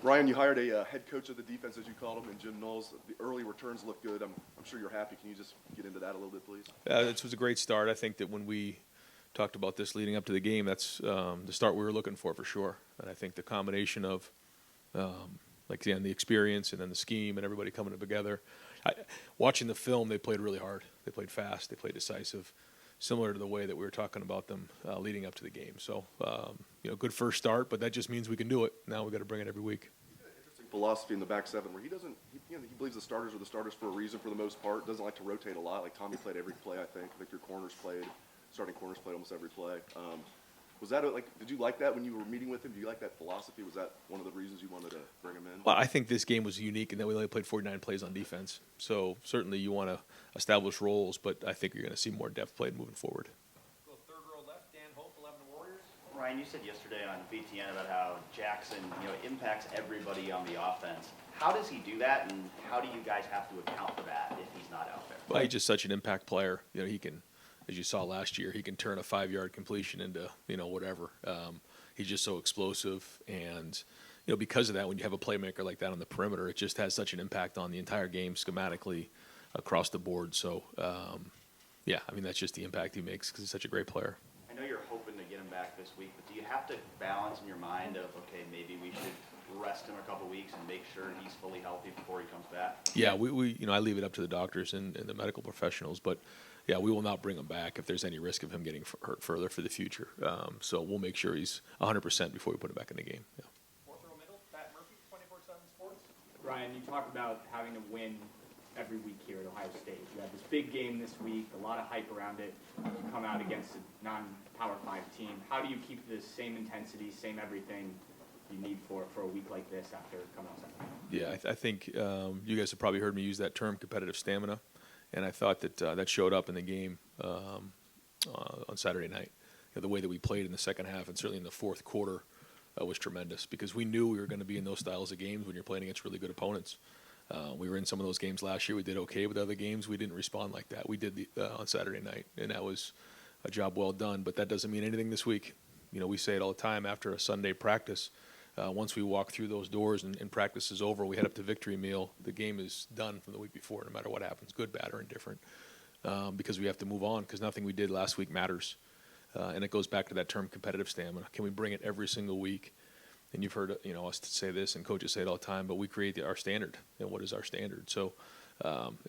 Ryan, you hired a head coach of the defense, as you called him, in Jim Knowles. The early returns look good. I'm sure you're happy. Can you just get into that a little bit, please? This was a great start. I think that when we talked about this leading up to the game, that's the start we were looking for sure. And I think the combination of, the experience and then the scheme and everybody coming together. Watching the film, they played really hard. They played fast. They played decisive, similar to the way that we were talking about them leading up to the game. So, good first start, but that just means we can do it. Now we've got to bring it every week. He's got an interesting philosophy in the back seven where he believes the starters are the starters for a reason for the most part. Doesn't like to rotate a lot. Like Tommy played every play, I think. I think your starting corners played almost every play. Was that did you like that when you were meeting with him? Do you like that philosophy? Was that one of the reasons you wanted to bring him in? Well, I think this game was unique in that we only played 49 plays on defense. So certainly you want to establish roles, but I think you're going to see more depth played moving forward. Go third row left, Dan Hope, 11 Warriors. Ryan, you said yesterday on BTN about how Jaxon, impacts everybody on the offense. How does he do that, and how do you guys have to account for that if he's not out there? Well, he's just such an impact player. He can, as you saw last year, he can turn a 5-yard completion into, whatever. He's just so explosive. And, because of that, when you have a playmaker like that on the perimeter, it just has such an impact on the entire game schematically across the board. So, that's just the impact he makes because he's such a great player. I know you're hoping to get him back this week, but do you have to balance in your mind of, okay, maybe we should rest him a couple weeks and make sure he's fully healthy before he comes back? Yeah, we I leave it up to the doctors and the medical professionals, but yeah, we will not bring him back if there's any risk of him getting hurt further for the future. So we'll make sure he's 100% before we put him back in the game. Yeah. Fourth row middle, Pat Murphy, 24/7 Sports. Ryan, you talk about having to win every week here at Ohio State. You have this big game this week, a lot of hype around it. You come out against a non-Power 5 team. How do you keep the same intensity, same everything you need for a week like this after coming out Saturday? Yeah, I think you guys have probably heard me use that term, competitive stamina, and I thought that that showed up in the game on Saturday night. The way that we played in the second half and certainly in the fourth quarter was tremendous because we knew we were going to be in those styles of games when you're playing against really good opponents. We were in some of those games last year. We did okay with other games. We didn't respond like that. We did on Saturday night, and that was a job well done. But that doesn't mean anything this week. We say it all the time after a Sunday practice. Once we walk through those doors and practice is over, we head up to victory meal. The game is done from the week before, no matter what happens, good, bad, or indifferent, because we have to move on because nothing we did last week matters. And it goes back to that term, competitive stamina. Can we bring it every single week? And you've heard us say this, and coaches say it all the time, but we create our standard. And what is our standard? So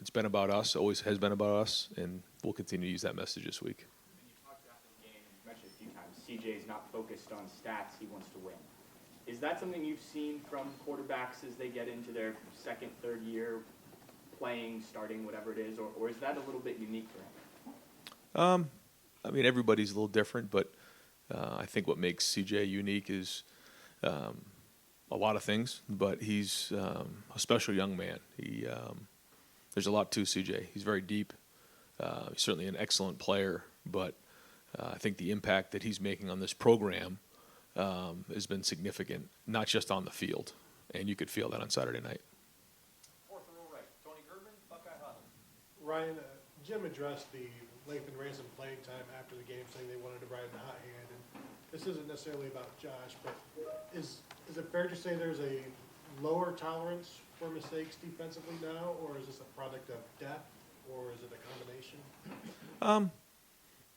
it's been about us, always has been about us, and we'll continue to use that message this week. And you talked after the game, and you mentioned a few times, CJ's not focused on stats, he wants to win. Is that something you've seen from quarterbacks as they get into their second, third year playing, starting, whatever it is, or is that a little bit unique for him? Everybody's a little different, but I think what makes CJ unique is a lot of things, but he's a special young man. There's a lot to CJ. He's very deep. He's certainly an excellent player, but I think the impact that he's making on this program has been significant, not just on the field, and you could feel that on Saturday night. Fourth row right, Tony Gerben, Buckeye Huddle. Ryan, Jim addressed the length and ransom playing time after the game, saying they wanted to ride the hot hand. And this isn't necessarily about Josh, but is it fair to say there's a lower tolerance for mistakes defensively now, or is this a product of depth, or is it a combination?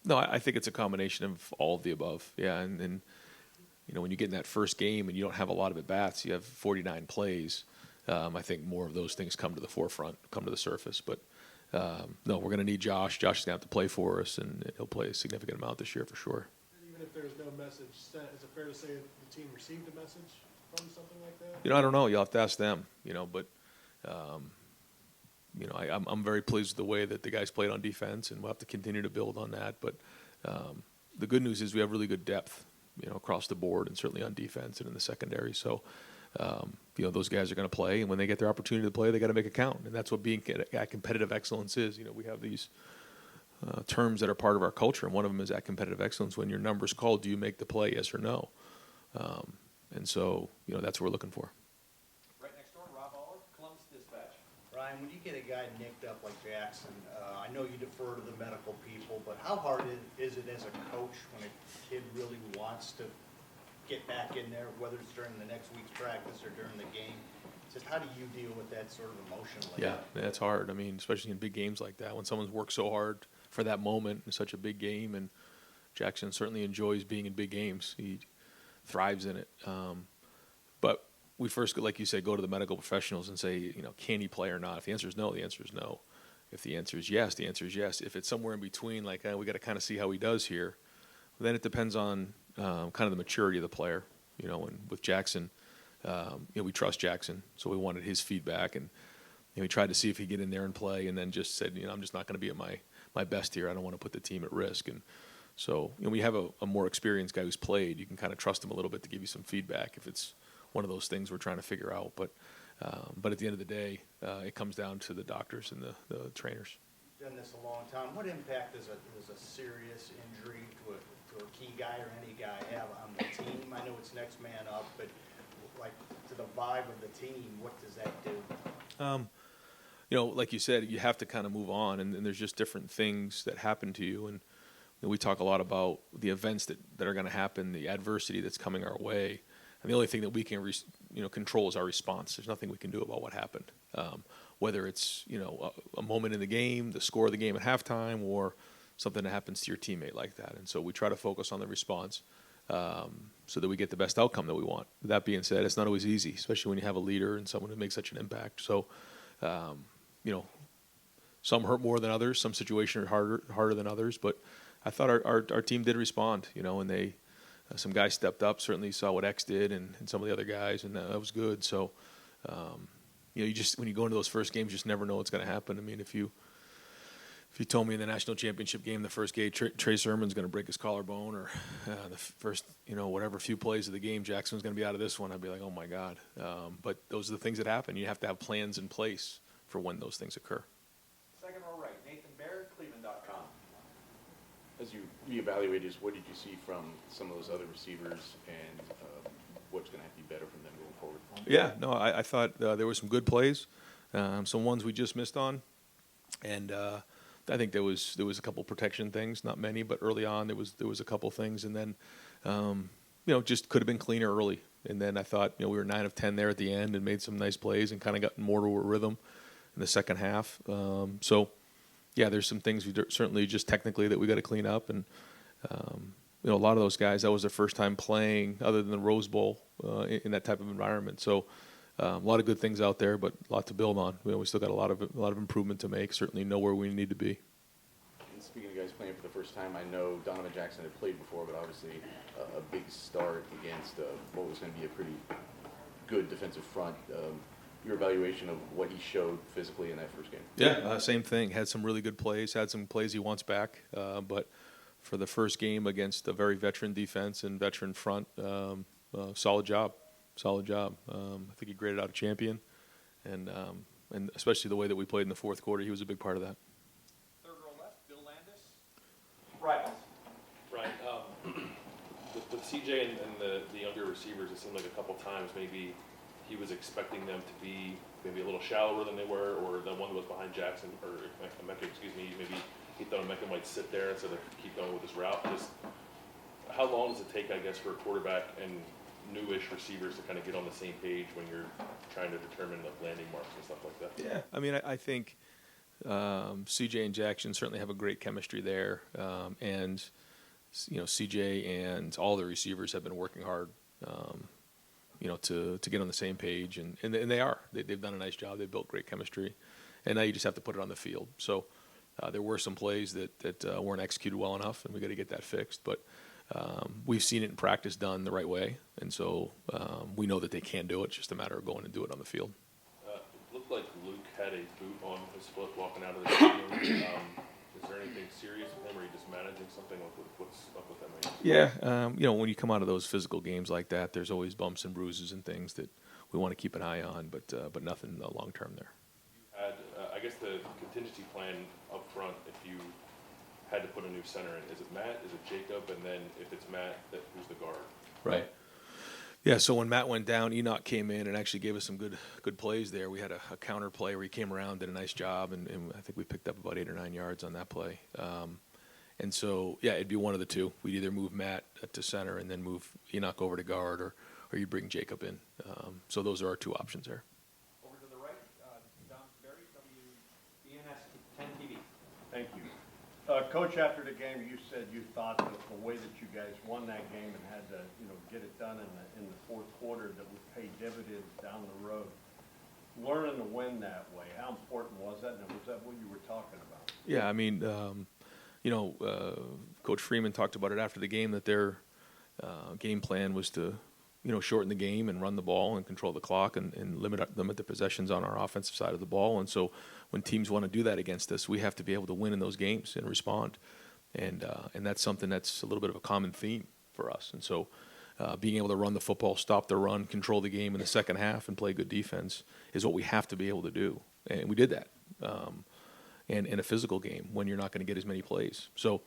No, I think it's a combination of all of the above. Yeah, and when you get in that first game and you don't have a lot of at-bats, you have 49 plays, I think more of those things come to the forefront, come to the surface. But, no, we're going to need Josh. Josh is going to have to play for us, and he'll play a significant amount this year for sure. Even if there's no message sent, is it fair to say the team received a message from something like that? I don't know. You'll have to ask them, but I'm very pleased with the way that the guys played on defense, and we'll have to continue to build on that. But the good news is we have really good depth, across the board, and certainly on defense and in the secondary. So, those guys are going to play, and when they get their opportunity to play, they got to make it count. And that's what being at competitive excellence is. We have these terms that are part of our culture, and one of them is at competitive excellence. When your number's called, do you make the play, yes or no? And so, that's what we're looking for. Right next door, Rob Olive, Columbus Dispatch. Ryan, when you get a guy nicked up like Jaxon, I know you defer to the medical people, but how hard is it as a coach when a kid really wants to get back in there, whether it's during the next week's practice or during the game. Just how do you deal with that sort of emotionally? Yeah, that's hard. I mean, especially in big games like that, when someone's worked so hard for that moment in such a big game, and Jaxon certainly enjoys being in big games. He thrives in it. But we first, like you said, go to the medical professionals and say, you know, can he play or not? If the answer is no, the answer is no. If the answer is yes, the answer is yes. If it's somewhere in between, like we got to kind of see how he does here, then it depends on kind of the maturity of the player. You know, and with Jaxon, you know, we trust Jaxon, so we wanted his feedback, and you know, we tried to see if he'd get in there and play, and then just said, you know, I'm just not going to be at my best here. I don't want to put the team at risk. And so, you know, we have a more experienced guy who's played. You can kind of trust him a little bit to give you some feedback if it's one of those things we're trying to figure out. But at the end of the day, it comes down to the doctors and the trainers. You've done this a long time. What impact does a serious injury to a key guy or any guy have on the team? I know it's next man up, but like to the vibe of the team, what does that do? You know, like you said, you have to kind of move on, and there's just different things that happen to you. And you know, we talk a lot about the events that are going to happen, the adversity that's coming our way. And the only thing that we can, control is our response. There's nothing we can do about what happened. Whether it's, you know, a moment in the game, the score of the game at halftime, or something that happens to your teammate like that. And so we try to focus on the response so that we get the best outcome that we want. That being said, it's not always easy, especially when you have a leader and someone who makes such an impact. So, you know, some hurt more than others. Some situations are harder than others. But I thought our team did respond, you know, and they some guys stepped up. Certainly saw what X did and some of the other guys, and that was good. So, you know, you just when you go into those first games, you just never know what's going to happen. I mean, if you told me in the national championship game, the first game, Trey Sermon's going to break his collarbone, or the first, you know, whatever few plays of the game, Jackson's going to be out of this one, I'd be like, oh my God. But those are the things that happen. You have to have plans in place for when those things occur. Second row right, Nathan Baird, Cleveland.com. As you reevaluated, what did you see from some of those other receivers, and what's going to have to be better from them going forward? Yeah, no, I thought there were some good plays, some ones we just missed on, and I think there was a couple protection things, not many, but early on there was a couple things, and then you know, just could have been cleaner early. And then I thought, you know, we were 9 of 10 there at the end and made some nice plays and kind of got more to a rhythm in the second half. So yeah, there's some things we certainly just technically that we got to clean up, and you know, a lot of those guys, that was their first time playing other than the Rose Bowl in that type of environment. So a lot of good things out there, but a lot to build on. We still got a lot of improvement to make. Certainly know where we need to be. And speaking of guys playing for the first time, I know Donovan Jaxon had played before, but obviously a big start against what was going to be a pretty good defensive front. Your evaluation of what he showed physically in that first game? Yeah, same thing. Had some really good plays. Had some plays he wants back. But for the first game against a very veteran defense and veteran front, solid job. Solid job. I think he graded out a champion, and especially the way that we played in the fourth quarter, he was a big part of that. Third row left, Bill Landis, Rivals. Right. With CJ and the younger receivers, it seemed like a couple times maybe he was expecting them to be maybe a little shallower than they were, or the one that was behind Jaxon, or Emeka, maybe he thought Emeka might sit there instead of keep going with his route. Just how long does it take, I guess, for a quarterback and newish receivers to kind of get on the same page when you're trying to determine like landing marks and stuff like that? Yeah, I mean, I think CJ and Jaxon certainly have a great chemistry there, and you know, CJ and all the receivers have been working hard, you know, to get on the same page, and they are. They've done a nice job. They've built great chemistry, and now you just have to put it on the field. So there were some plays that weren't executed well enough, and we got to get that fixed, but. We've seen it in practice done the right way, and so we know that they can do it. It's just a matter of going and do it on the field. It looked like Luke had a boot on his foot walking out of the stadium. Is there anything serious with him, or are you just managing something? What's up with that, man? Yeah, you know, when you come out of those physical games like that, there's always bumps and bruises and things that we want to keep an eye on, but nothing long term there. You had, I guess, the contingency plan up front. If you had to put a new center in, is it Matt? Is it Jacob? And then if it's Matt, who's the guard? Right. Yeah. So when Matt went down, Enoch came in and actually gave us some good plays there. We had a counter play where he came around, did a nice job, and I think we picked up about 8 or 9 yards on that play. And so, yeah, it'd be one of the two. We'd either move Matt to center and then move Enoch over to guard, or you bring Jacob in. So those are our two options there. Over to the right, Don Berry, WBNS 10 TV. Thank you. Coach, after the game, you said you thought that the way that you guys won that game and had to, get it done in the fourth quarter, that would pay dividends down the road. Learning to win that way, how important was that, and was that what you were talking about? Yeah, I mean, Coach Freeman talked about it after the game, that their game plan was to, shorten the game and run the ball and control the clock and limit the possessions on our offensive side of the ball. And so when teams want to do that against us, we have to be able to win in those games and respond. And that's something that's a little bit of a common theme for us. And so being able to run the football, stop the run, control the game in the second half, and play good defense is what we have to be able to do. And we did that. And in a physical game, when you're not going to get as many plays. So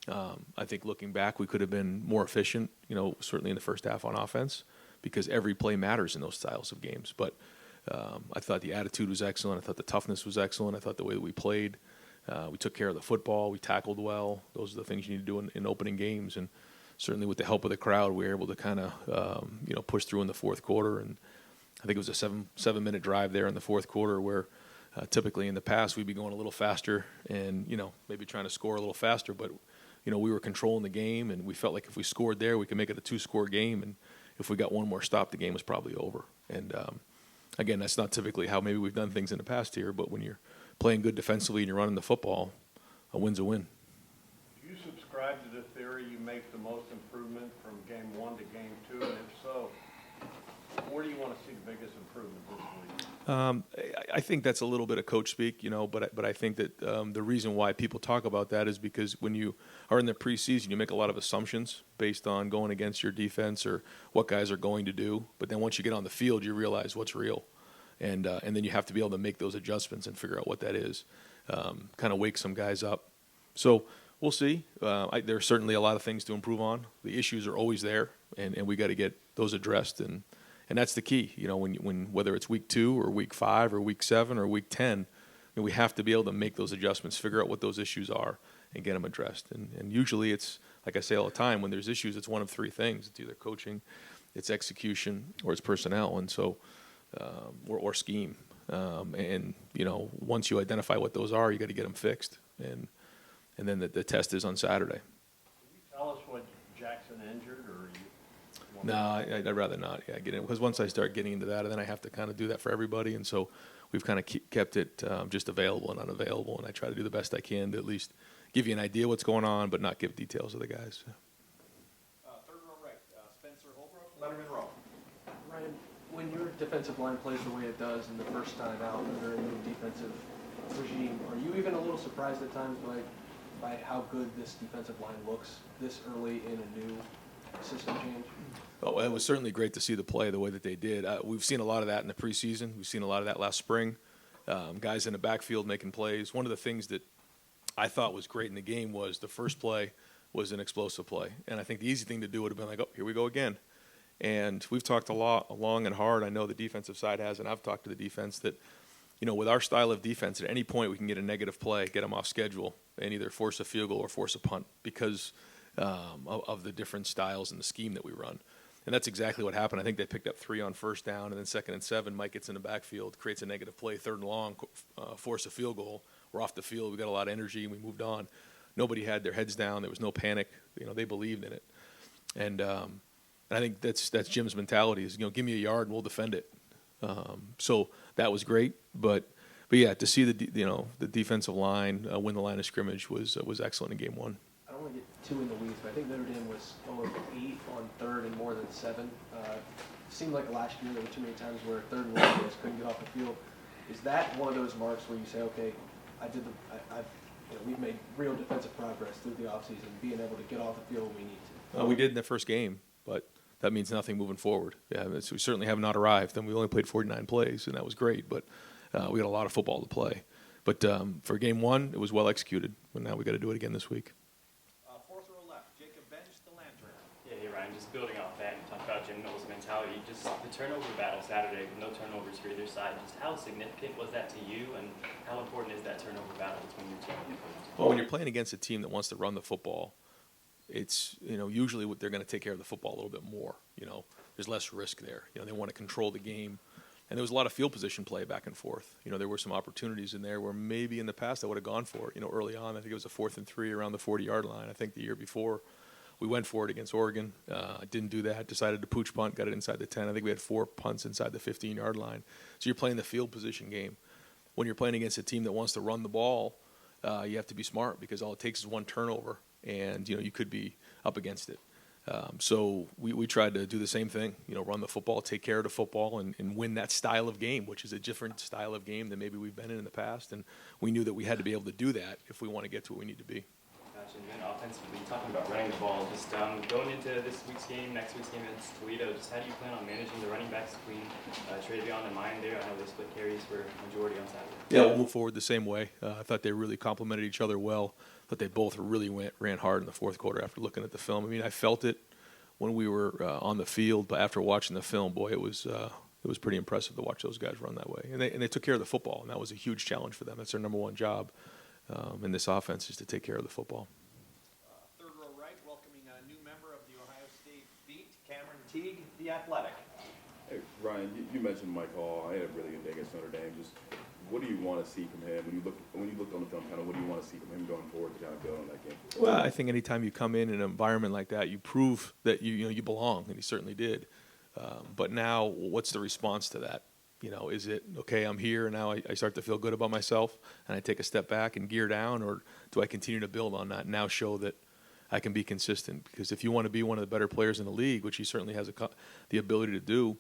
I think looking back, we could have been more efficient, certainly in the first half on offense, because every play matters in those styles of games. But I thought the attitude was excellent. I thought the toughness was excellent. I thought the way that we played, we took care of the football. We tackled well. Those are the things you need to do in opening games. And certainly with the help of the crowd, we were able to kind of, push through in the fourth quarter. And I think it was a seven-minute drive there in the fourth quarter where typically in the past we'd be going a little faster and, maybe trying to score a little faster. But, we were controlling the game, and we felt like if we scored there, we could make it a two-score game. And if we got one more stop, the game was probably over. And, again, that's not typically how maybe we've done things in the past here. But when you're playing good defensively and you're running the football, a win's a win. Do you subscribe to the theory you make the most improvement from game 1 to game 2? And if so, where do you want to see the biggest improvement this week? I think that's a little bit of coach speak, but I think that the reason why people talk about that is because when you are in the preseason, you make a lot of assumptions based on going against your defense or what guys are going to do. But then once you get on the field, you realize what's real. And then you have to be able to make those adjustments and figure out what that is, kind of wake some guys up. So we'll see. There's certainly a lot of things to improve on. The issues are always there, and we got to get those addressed. And that's the key, when whether it's week 2 or week 5 or week 7 or week 10, we have to be able to make those adjustments, figure out what those issues are, and get them addressed. And usually it's, like I say all the time, when there's issues, it's one of 3 things. It's either coaching, it's execution, or it's personnel, and so or scheme. And once you identify what those are, you got to get them fixed. And then the test is on Saturday. Can you tell us what Jaxon injured, or are you? No, I'd rather not. Yeah, get in, because once I start getting into that, then I have to kind of do that for everybody, and so we've kind of kept it just available and unavailable, and I try to do the best I can to at least give you an idea what's going on, but not give details of the guys. Third row right, Spencer Holbrook, Letterman row. Ryan, when your defensive line plays the way it does in the first time out under a new defensive regime, are you even a little surprised at times by how good this defensive line looks this early in a new system change? Oh, it was certainly great to see the play the way that they did. We've seen a lot of that in the preseason. We've seen a lot of that last spring. Guys in the backfield making plays. One of the things that I thought was great in the game was the first play was an explosive play. And I think the easy thing to do would have been like, oh, here we go again. And we've talked a lot, long and hard. I know the defensive side has, and I've talked to the defense that, with our style of defense, at any point we can get a negative play, get them off schedule, and either force a field goal or force a punt because of the different styles and the scheme that we run. And that's exactly what happened. I think they picked up 3 on first down, and then 2nd and 7, Mike gets in the backfield, creates a negative play, 3rd and long, force a field goal. We're off the field. We got a lot of energy, and we moved on. Nobody had their heads down. There was no panic. They believed in it. And I think that's Jim's mentality is, give me a yard and we'll defend it. So that was great. But yeah, to see the defensive line win the line of scrimmage was excellent in game 1. I don't want to get too in the weeds, but I think Notre Dame was 8 on 3rd and more than 7. It seemed like last year there were too many times where 3rd and 1 guys couldn't get off the field. Is that one of those marks where you say, okay, we've made real defensive progress through the offseason, being able to get off the field when we need to? We did in the first game, but that means nothing moving forward. Yeah, we certainly have not arrived, and we only played 49 plays, and that was great, but we got a lot of football to play. But for game 1, it was well executed, but now we got to do it again this week. Fourth row left, Jacob Bench, the Lantern. Yeah, hey Ryan, Ryan, just building off that, you talked about Jim Knowles' mentality, just the turnover battle Saturday, with no turnovers for either side, just how significant was that to you, and how important is that turnover battle between your team and your opponents? Well, when you're playing against a team that wants to run the football, it's, usually they're going to take care of the football a little bit more. There's less risk there. They want to control the game. And there was a lot of field position play back and forth. There were some opportunities in there where maybe in the past I would have gone for it. Early on, I think it was a 4th and 3 around the 40-yard line. I think the year before we went for it against Oregon. Didn't do that. Decided to pooch punt, got it inside the 10. I think we had 4 punts inside the 15-yard line. So you're playing the field position game. When you're playing against a team that wants to run the ball, you have to be smart because all it takes is one turnover, and you could be up against it. So we tried to do the same thing, run the football, take care of the football, and win that style of game, which is a different style of game than maybe we've been in the past. And we knew that we had to be able to do that if we want to get to where we need to be. Gotcha. And then offensively, talking about running the ball, just going into this week's game, next week's game against Toledo, just how do you plan on managing the running backs between Travion and Mayan there? I know they split carries for majority on Saturday. Yeah, we'll move forward the same way. I thought they really complemented each other well. But they both really ran hard in the fourth quarter after looking at the film. I mean, I felt it when we were on the field, but after watching the film, boy, it was pretty impressive to watch those guys run that way. And they took care of the football, and that was a huge challenge for them. That's their number one job in this offense is to take care of the football. Third row right, welcoming a new member of the Ohio State beat, Cameron Teague, the Athletic. Hey, Ryan, you mentioned Mike Hall. I had a really good day against Notre Dame. Just what do you want to see from him when you look on the film? Kind of what do you want to see from him going forward to kind of build on that game? Well, I think anytime you come in an environment like that, you prove that you belong, and he certainly did. But now, what's the response to that? Is it okay? I'm here, and now I start to feel good about myself, and I take a step back and gear down, or do I continue to build on that and now show that I can be consistent? Because if you want to be one of the better players in the league, which he certainly has the ability to do,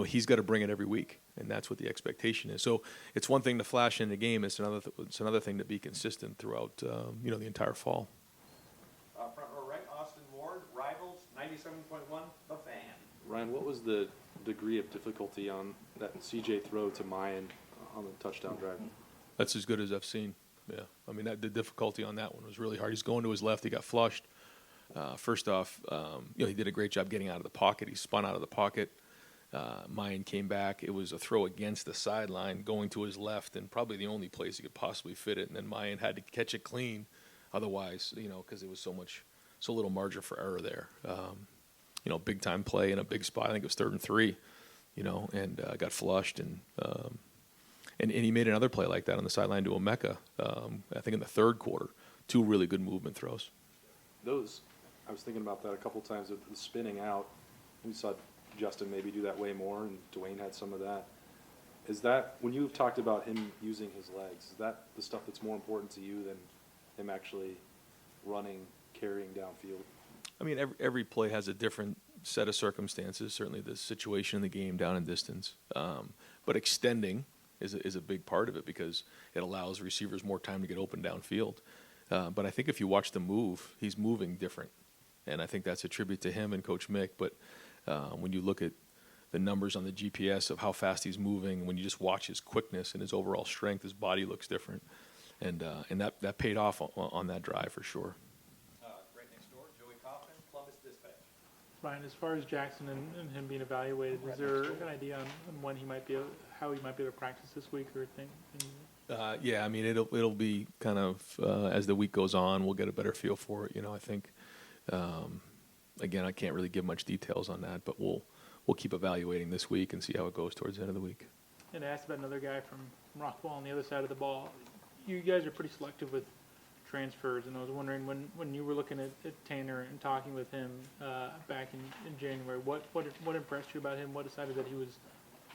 he's got to bring it every week, and that's what the expectation is. So it's one thing to flash in the game. It's another thing to be consistent throughout the entire fall. Front row right, Austin Ward, Rivals, 97.1, The Fan. Ryan, what was the degree of difficulty on that CJ throw to Mayan on the touchdown drive? That's as good as I've seen. Yeah, I mean the difficulty on that one was really hard. He's going to his left. He got flushed. First off, he did a great job getting out of the pocket. He spun out of the pocket. Mayan came back. It was a throw against the sideline, going to his left, and probably the only place he could possibly fit it. And then Mayan had to catch it clean, otherwise, because there was so little margin for error there. Big time play in a big spot. I think it was 3rd and 3, and got flushed, and he made another play like that on the sideline to Emeka. I think in the 3rd quarter, 2 really good movement throws. I was thinking about that a couple times with the spinning out. We saw Justin maybe do that way more, and Dwayne had some of that. Is that, when you've talked about him using his legs, is that the stuff that's more important to you than him actually running, carrying downfield? I mean, every play has a different set of circumstances, certainly the situation in the game, down and distance. But extending is a big part of it because it allows receivers more time to get open downfield. But I think if you watch the move, he's moving different. And I think that's a tribute to him and Coach Mick. But when you look at the numbers on the GPS of how fast he's moving, when you just watch his quickness and his overall strength, his body looks different. And that paid off on that drive for sure. Right next door, Joey Kaufman, Columbus Dispatch. Ryan, as far as Jaxon and him being evaluated, is there an idea on when he might be how he might be able to practice this week or thing? Yeah, I mean it'll be kind of as the week goes on, we'll get a better feel for it. I think again I can't really give much details on that, but we'll keep evaluating this week and see how it goes towards the end of the week. And I asked about another guy from Rockwall on the other side of the ball. You guys are pretty selective with transfers, and I was wondering when you were looking at Tanner and talking with him back in January, what impressed you about him? What decided that he was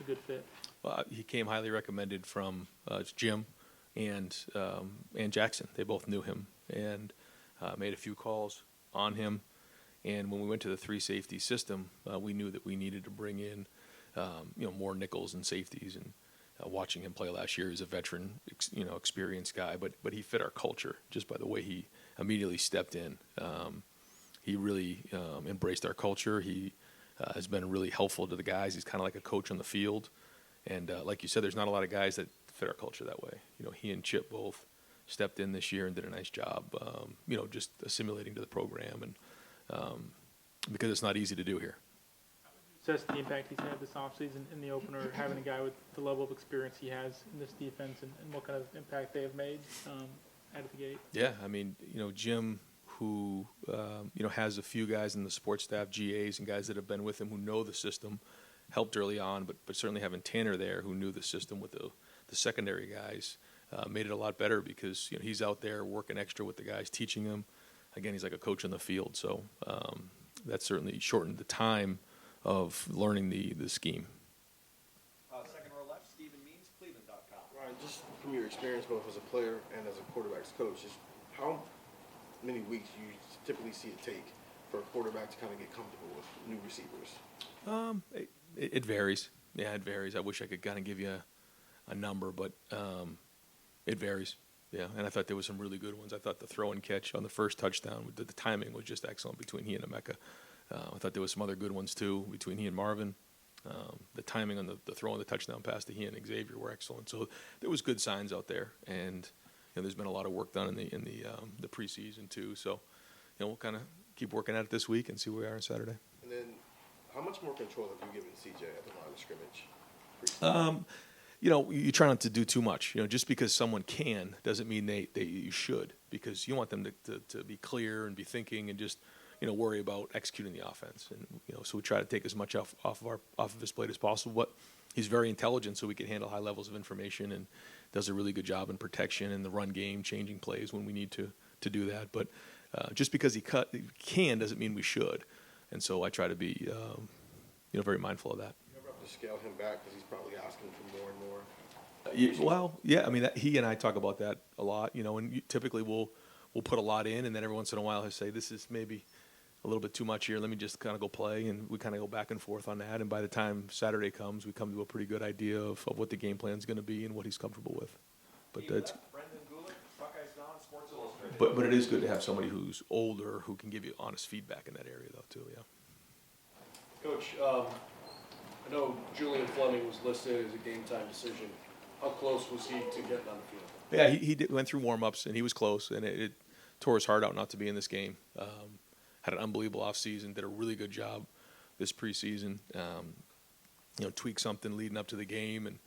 a good fit? Well, he came highly recommended from Jim and Jaxon. They both knew him and made a few calls on him. And when we went to the 3 safety system, we knew that we needed to bring in more nickels and safeties. And watching him play last year, he's a veteran, experienced guy, but he fit our culture just by the way he immediately stepped in. He really embraced our culture. He has been really helpful to the guys. He's kind of like a coach on the field. And like you said, there's not a lot of guys that fit our culture that way. He and Chip both stepped in this year and did a nice job, just assimilating to the program. And because it's not easy to do here. Assess the impact he's had this offseason in the opener, having a guy with the level of experience he has in this defense, and what kind of impact they have made out of the gate. Yeah, I mean, Jim, who has a few guys in the support staff, GAs, and guys that have been with him who know the system, helped early on, but certainly having Tanner there who knew the system with the secondary guys made it a lot better because he's out there working extra with the guys, teaching them. Again, he's like a coach on the field, so that certainly shortened the time of learning the scheme. Second row left, Stephen Means, Cleveland.com. Ryan, just from your experience both as a player and as a quarterback's coach, just how many weeks do you typically see it take for a quarterback to kind of get comfortable with new receivers? It varies. Yeah, it varies. I wish I could kind of give you a number, but it varies. Yeah, and I thought there was some really good ones. I thought the throw and catch on the first touchdown, the timing was just excellent between he and Emeka. I thought there was some other good ones too between he and Marvin. The timing on the throw and the touchdown pass to he and Xavier were excellent. So there was good signs out there, and there's been a lot of work done in the preseason too. So we'll kind of keep working at it this week and see where we are on Saturday. And then, how much more control have you given CJ at the line of scrimmage? You try not to do too much. Just because someone can doesn't mean you should, because you want them to be clear and be thinking and just worry about executing the offense. And so we try to take as much off of his plate as possible. But he's very intelligent, so we can handle high levels of information and does a really good job in protection and the run game, changing plays when we need to do that. But just because he can doesn't mean we should. And so I try to be very mindful of that. You ever have to scale him back because he's probably asking for more and more? I mean, he and I talk about that a lot, and typically we'll put a lot in, and then every once in a while he'll say, this is maybe a little bit too much here, let me just kind of go play, and we kind of go back and forth on that, and by the time Saturday comes, we come to a pretty good idea of what the game plan is going to be and what he's comfortable with. But that's, but it is good to have somebody who's older who can give you honest feedback in that area, though, too, yeah. Coach, I know Julian Fleming was listed as a game-time decision. How close was he to getting on the field? Yeah, he went through warm-ups, and he was close, and it tore his heart out not to be in this game. Had an unbelievable offseason, did a really good job this preseason. Tweaked something leading up to the game, and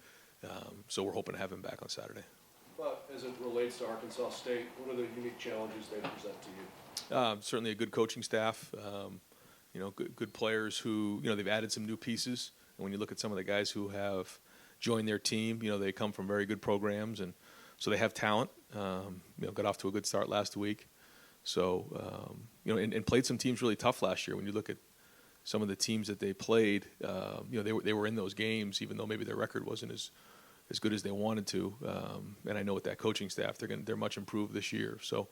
so we're hoping to have him back on Saturday. But as it relates to Arkansas State, what are the unique challenges they present to you? Certainly a good coaching staff, good players who, they've added some new pieces. And when you look at some of the guys who have joined their team, they come from very good programs, and so they have talent. Got off to a good start last week. So, and played some teams really tough last year. When you look at some of the teams that they played, they were in those games, even though maybe their record wasn't as good as they wanted to. And I know with that coaching staff, they're much improved this year. So,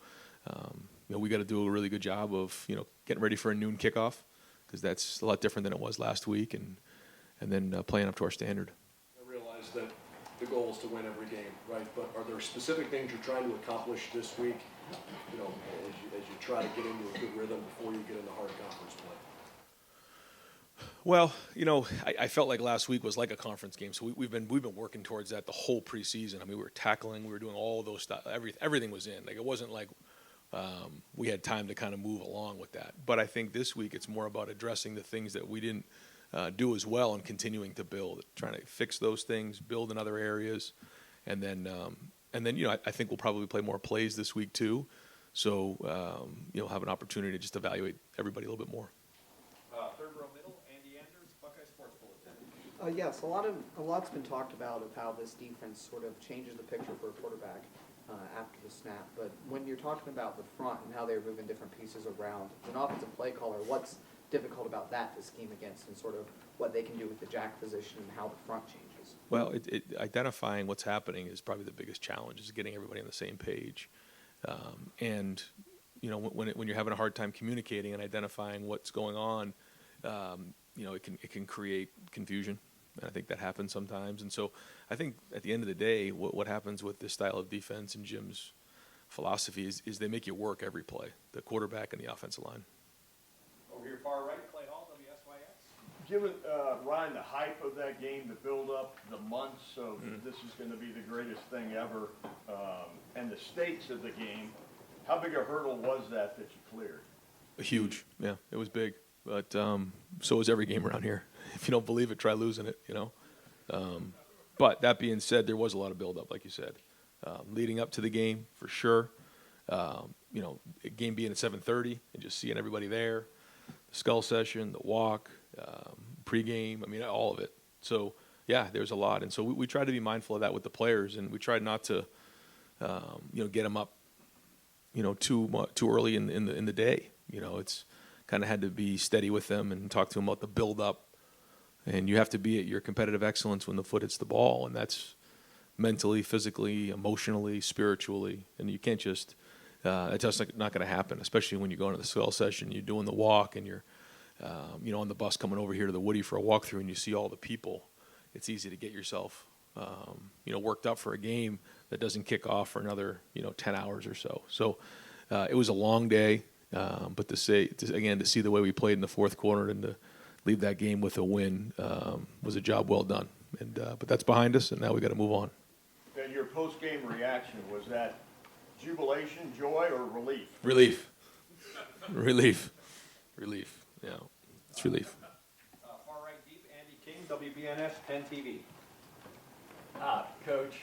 we got to do a really good job of, getting ready for a noon kickoff, because that's a lot different than it was last week, and then playing up to our standard. I realize that the goal is to win every game, right? But are there specific things you're trying to accomplish this week, as you try to get into a good rhythm before you get into hard conference play? Well, I felt like last week was like a conference game, so we've been working towards that the whole preseason. I mean, we were tackling, we were doing all those stuff. Everything was in. Like, it wasn't like we had time to kind of move along with that. But I think this week it's more about addressing the things that we didn't do as well and continuing to build, trying to fix those things, build in other areas, and then I think we'll probably play more plays this week too. So have an opportunity to just evaluate everybody a little bit more. Third row middle, Andy Andrews, Buckeye Sports Bulletin. Yes, a lot's been talked about of how this defense sort of changes the picture for a quarterback after the snap. But when you're talking about the front and how they're moving different pieces around, as an offensive play caller, what's difficult about that to scheme against, and sort of what they can do with the jack position and how the front changes? Well, identifying what's happening is probably the biggest challenge, is getting everybody on the same page. And when you're having a hard time communicating and identifying what's going on, it can create confusion. And I think that happens sometimes. And so I think at the end of the day, what happens with this style of defense and Jim's philosophy is they make you work every play, the quarterback and the offensive line. Over here far right, Clay Hall, WSYX. Given, Ryan, the hype of that game, the build-up, the months of this is going to be the greatest thing ever, and the stakes of the game, how big a hurdle was that you cleared? Huge, yeah. It was big. but so is every game around here. If you don't believe it, try losing it, you know. But that being said, there was a lot of buildup, like you said, leading up to the game for sure. You know, a game being at 7:30 and just seeing everybody there, the skull session, the walk, pregame. I mean, all of it. So yeah, there's a lot, and so we tried to be mindful of that with the players, and we tried not to, you know, get them up, you know, too early in the day. You know, it's kind of had to be steady with them and talk to them about the build up. And you have to be at your competitive excellence when the foot hits the ball, and that's mentally, physically, emotionally, spiritually. And you can't just it's just not going to happen, especially when you go into the swell session, you're doing the walk, and you're you know, on the bus coming over here to the Woody for a walkthrough, and you see all the people. It's easy to get yourself you know, worked up for a game that doesn't kick off for another, you know, 10 hours or so. So it was a long day, but to see the way we played in the fourth quarter and to leave that game with a win was a job well done. And but that's behind us, and now we got to move on. And your post-game reaction, was that jubilation, joy, or relief? Relief. Relief. Yeah, it's relief. Far right deep, Andy King, WBNS 10 TV. Coach,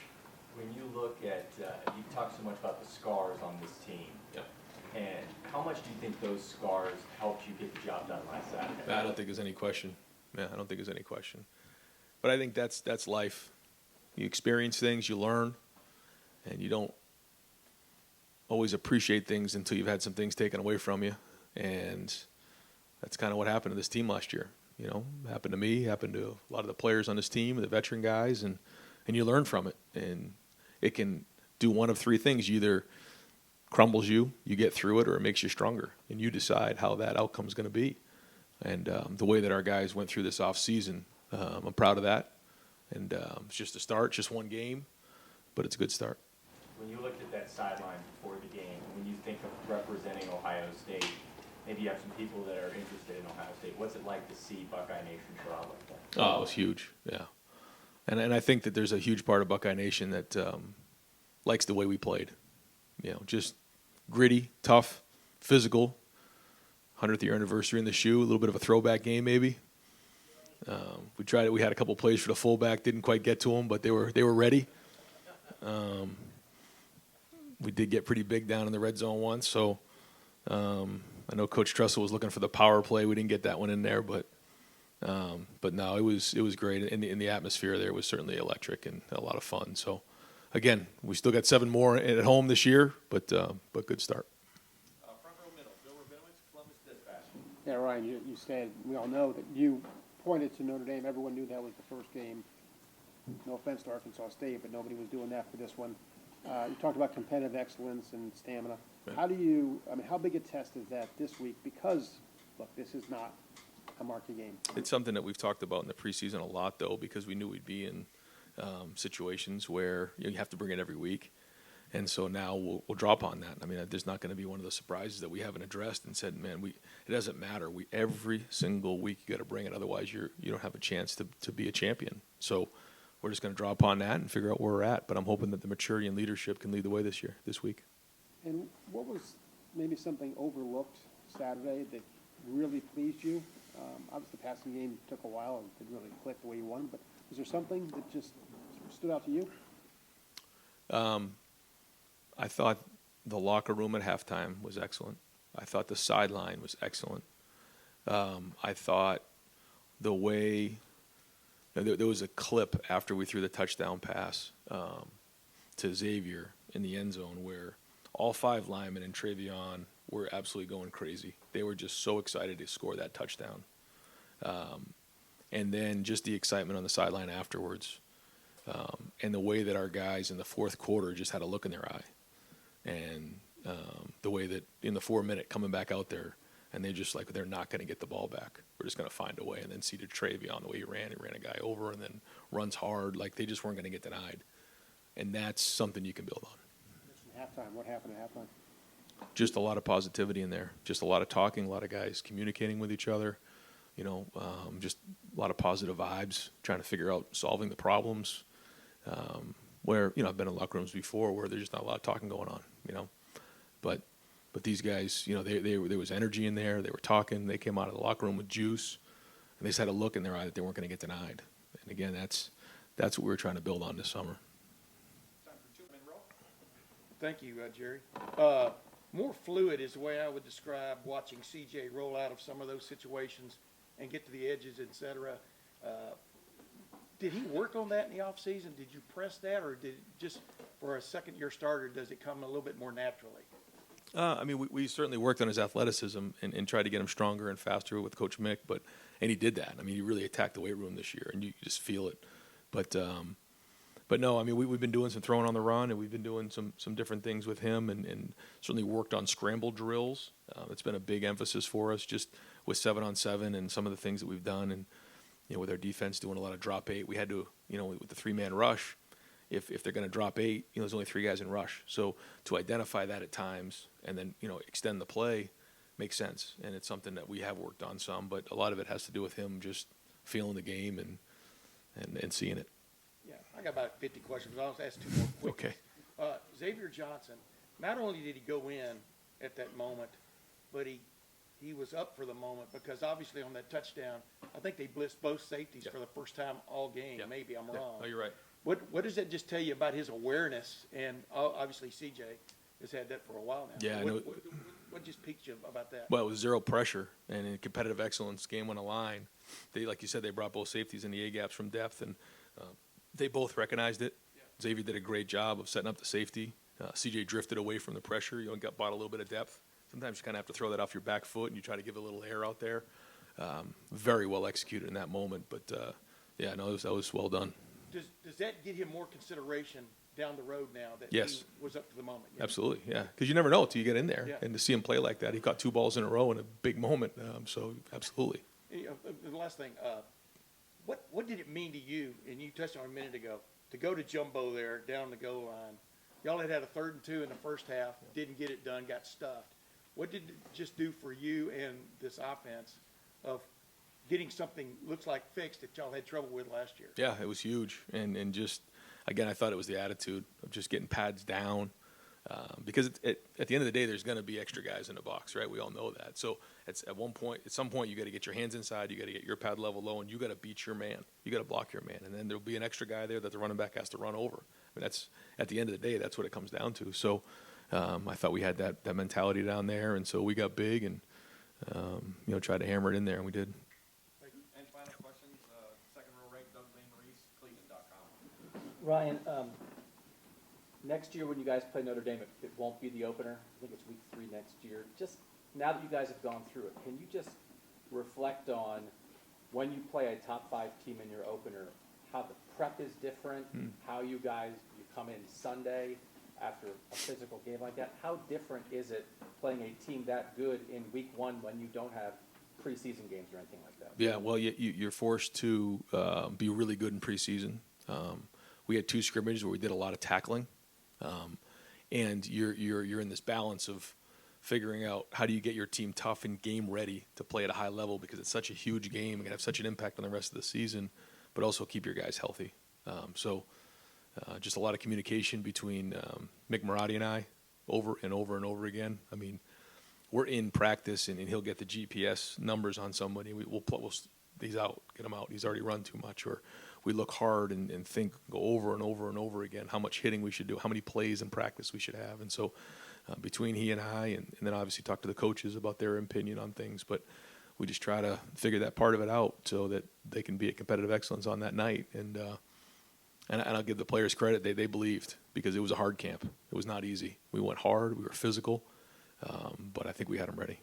when you look at, you talk so much about the scars on this team. Yeah. And how much do you think those scars helped you get the job done last Saturday? I don't think there's any question. Yeah, I don't think there's any question. But I think that's life. You experience things, you learn, and you don't always appreciate things until you've had some things taken away from you. And that's kind of what happened to this team last year. You know, happened to me, happened to a lot of the players on this team, the veteran guys, and you learn from it. And it can do one of three things. You either crumbles you get through it, or it makes you stronger, and you decide how that outcome is going to be. And the way that our guys went through this off season, I'm proud of that. And it's just a start, just one game, but it's a good start. When you looked at that sideline before the game, when you think of representing Ohio State, maybe you have some people that are interested in Ohio State. What's it like to see Buckeye Nation show out like that? Oh, it was huge, yeah. And I think that there's a huge part of Buckeye Nation that likes the way we played. You know, just gritty, tough, physical. 100th year anniversary in the shoe, a little bit of a throwback game maybe. We tried it. We had a couple plays for the fullback, didn't quite get to them, but they were ready. We did get pretty big down in the red zone once, so I know Coach Tressel was looking for the power play. We didn't get that one in there, but no, it was great. In the atmosphere there was certainly electric and a lot of fun. So again, we still got 7 more at home this year, but good start. Yeah, Ryan, you said, we all know that you pointed to Notre Dame. Everyone knew that was the first game. No offense to Arkansas State, but nobody was doing that for this one. You talked about competitive excellence and stamina. Right. How big a test is that this week? Because, look, this is not a marquee game. It's something that we've talked about in the preseason a lot, though, because we knew we'd be in situations where you have to bring it every week. And so now we'll draw upon that. I mean, there's not going to be one of the surprises that we haven't addressed and said, man, it doesn't matter. Every single week you got to bring it. Otherwise, you don't have a chance to be a champion. So we're just going to draw upon that and figure out where we're at. But I'm hoping that the maturity and leadership can lead the way this week. And what was maybe something overlooked Saturday that really pleased you? Obviously, the passing game took a while and didn't really click the way you wanted. But was there something that just stood out to you? I thought the locker room at halftime was excellent. I thought the sideline was excellent. I thought the way there was a clip after we threw the touchdown pass to Xavier in the end zone where all 5 linemen and Travion were absolutely going crazy. They were just so excited to score that touchdown. And then just the excitement on the sideline afterwards, and the way that our guys in the fourth quarter just had a look in their eye. And the way that in the 4-minute coming back out there, and they're just like, they're not going to get the ball back. We're just going to find a way. And then see to Travion, the way he ran a guy over and then runs hard. Like they just weren't going to get denied. And that's something you can build on. Halftime, what happened at halftime? Just a lot of positivity in there. Just a lot of talking, a lot of guys communicating with each other. You know, just a lot of positive vibes, trying to figure out solving the problems. Where, I've been in locker rooms before where there's just not a lot of talking going on, but But these guys, there was energy in there. They were talking. They came out of the locker room with juice, and they just had a look in their eye that they weren't going to get denied. And again, that's what we were trying to build on this summer. Thank you, Jerry. More fluid is the way I would describe watching CJ roll out of some of those situations and get to the edges, et cetera. Did he work on that in the offseason? Did you press that, or did it just for a second-year starter, does it come a little bit more naturally? We certainly worked on his athleticism and tried to get him stronger and faster with Coach Mick, and he did that. He really attacked the weight room this year, and you just feel it. But no, we've been doing some throwing on the run, and we've been doing some different things with him, and certainly worked on scramble drills. It's been a big emphasis for us, just with 7-on-7 and some of the things that we've done, and with our defense doing a lot of drop 8, we had to, with the 3-man rush, if they're going to drop 8, there's only 3 guys in rush. So to identify that at times and then extend the play makes sense, and it's something that we have worked on some, but a lot of it has to do with him just feeling the game and seeing it. Yeah, I got about 50 questions, but I'll ask 2 more quick. Okay. Xavier Johnson, not only did he go in at that moment, but he was up for the moment because obviously on that touchdown, I think they blitzed both safeties for the first time all game. Maybe I'm wrong. Oh, you're right. What does that just tell you about his awareness? And obviously CJ has had that for a while now. Yeah, I know. What just piqued you about that? Well, it was zero pressure, and in competitive excellence, game on the line. They, like you said, they brought both safeties in the A-gaps from depth, and they both recognized it. Yeah. Xavier did a great job of setting up the safety. CJ drifted away from the pressure. Bought a little bit of depth. Sometimes you kind of have to throw that off your back foot, and you try to give a little air out there. Very well executed in that moment, but that was well done. Does that get him more consideration down the road now that Yes. he was up to the moment? Yeah. Absolutely, yeah. Because you never know until you get in there. Yeah. And to see him play like that, he caught 2 balls in a row in a big moment. So, absolutely. The last thing, what did it mean to you, and you touched on it a minute ago, to go to jumbo there down the goal line? Y'all had a 3rd and 2 in the first half, didn't get it done, got stuffed. What did it just do for you and this offense of getting something looks like fixed that y'all had trouble with last year? Yeah, it was huge. And just, again, I thought it was the attitude of just getting pads down. Because at the end of the day, there's going to be extra guys in the box, right? We all know that. So at some point, you got to get your hands inside, you got to get your pad level low, and you got to beat your man. You got to block your man, and then there'll be an extra guy there that the running back has to run over. That's at the end of the day, that's what it comes down to. So I thought we had that mentality down there, and so we got big and tried to hammer it in there, and we did. And final questions, second row right, Doug Lane Maurice, Cleveland.com. Ryan, next year when you guys play Notre Dame, it won't be the opener. I think it's week 3 next year. Just now that you guys have gone through it, can you just reflect on when you play a top 5 team in your opener, how the prep is different, how you come in Sunday after a physical game like that? How different is it playing a team that good in week 1 when you don't have preseason games or anything like that? Yeah, well, you're forced to be really good in preseason. We had 2 scrimmages where we did a lot of tackling. And you're in this balance of figuring out how do you get your team tough and game ready to play at a high level because it's such a huge game and can have such an impact on the rest of the season, but also keep your guys healthy. Just a lot of communication between Mick Marotti and I over and over and over again. We're in practice and he'll get the GPS numbers on somebody. He's out, get him out. He's already run too much, or we look hard and think, go over and over and over again, how much hitting we should do, how many plays in practice we should have. And so between he and I, and then obviously talk to the coaches about their opinion on things, but we just try to figure that part of it out so that they can be at competitive excellence on that night. And I'll give the players credit. They believed because it was a hard camp. It was not easy. We went hard. We were physical. But I think we had them ready.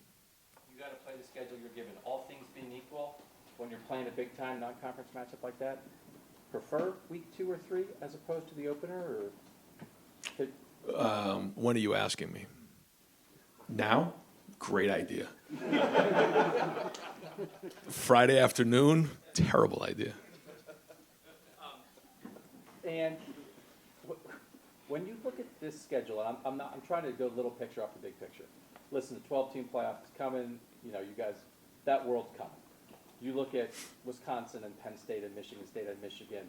You got to play the schedule you're given. All things being equal, when you're playing a big-time non-conference matchup like that, prefer week 2 or 3 as opposed to the opener? Or when are you asking me? Now? Great idea. Friday afternoon? Terrible idea. And when you look at this schedule, and I'm trying to go a little picture off the big picture. Listen, the 12-team playoff is coming. You guys, that world's coming. You look at Wisconsin and Penn State and Michigan State and Michigan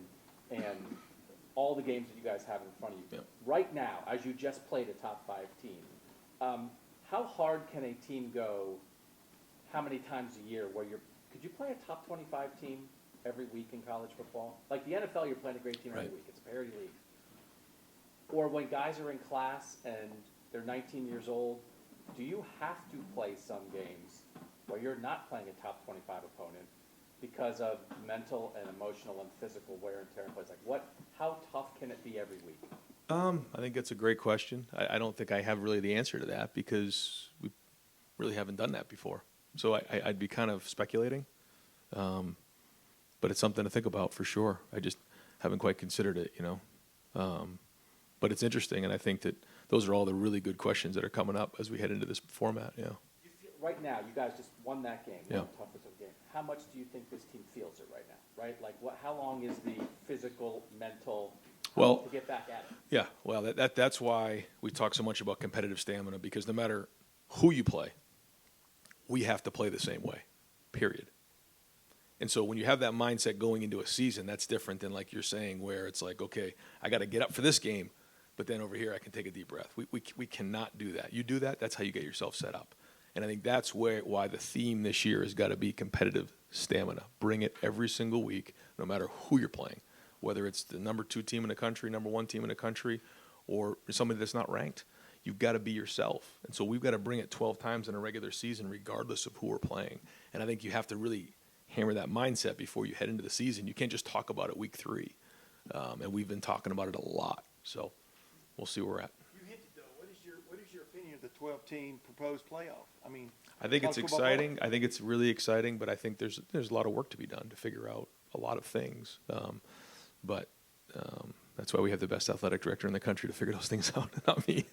and all the games that you guys have in front of you. Yep. Right now, as you just played a top 5 team, how hard can a team go, how many times a year where could you play a top 25 team every week in college football? Like the NFL, you're playing a great team every Right. week. It's a parity league. Or when guys are in class and they're 19 years old, do you have to play some games where you're not playing a top 25 opponent because of mental and emotional and physical wear and tear in place? Like how tough can it be every week? I think that's a great question. I don't think I have really the answer to that because we really haven't done that before. So I'd be kind of speculating. But it's something to think about for sure. I just haven't quite considered it, But it's interesting, and I think that those are all the really good questions that are coming up as we head into this format, You feel, right now, you guys just won that game, Yeah. one of the toughest of the game. How much do you think this team feels it right now, right? Like how long is the physical, mental, Well, to get back at it? Yeah, well, that's why we talk so much about competitive stamina, because no matter who you play, we have to play the same way, period. And so when you have that mindset going into a season, that's different than like you're saying where it's like, okay, I got to get up for this game, but then over here I can take a deep breath. We cannot do that. You do that, that's how you get yourself set up. And I think that's why the theme this year has got to be competitive stamina. Bring it every single week, no matter who you're playing, whether it's the number 2 team in the country, number 1 team in the country, or somebody that's not ranked. You've got to be yourself. And so we've got to bring it 12 times in a regular season, regardless of who we're playing. And I think you have to really hammer that mindset before you head into the season. You can't just talk about it week 3. And we've been talking about it a lot. So we'll see where we're at. You hit it though. What is your opinion of the 12-team proposed playoff? I mean, I think it's college football exciting. I think it's really exciting, but I think there's a lot of work to be done to figure out a lot of things. But that's why we have the best athletic director in the country to figure those things out, not me.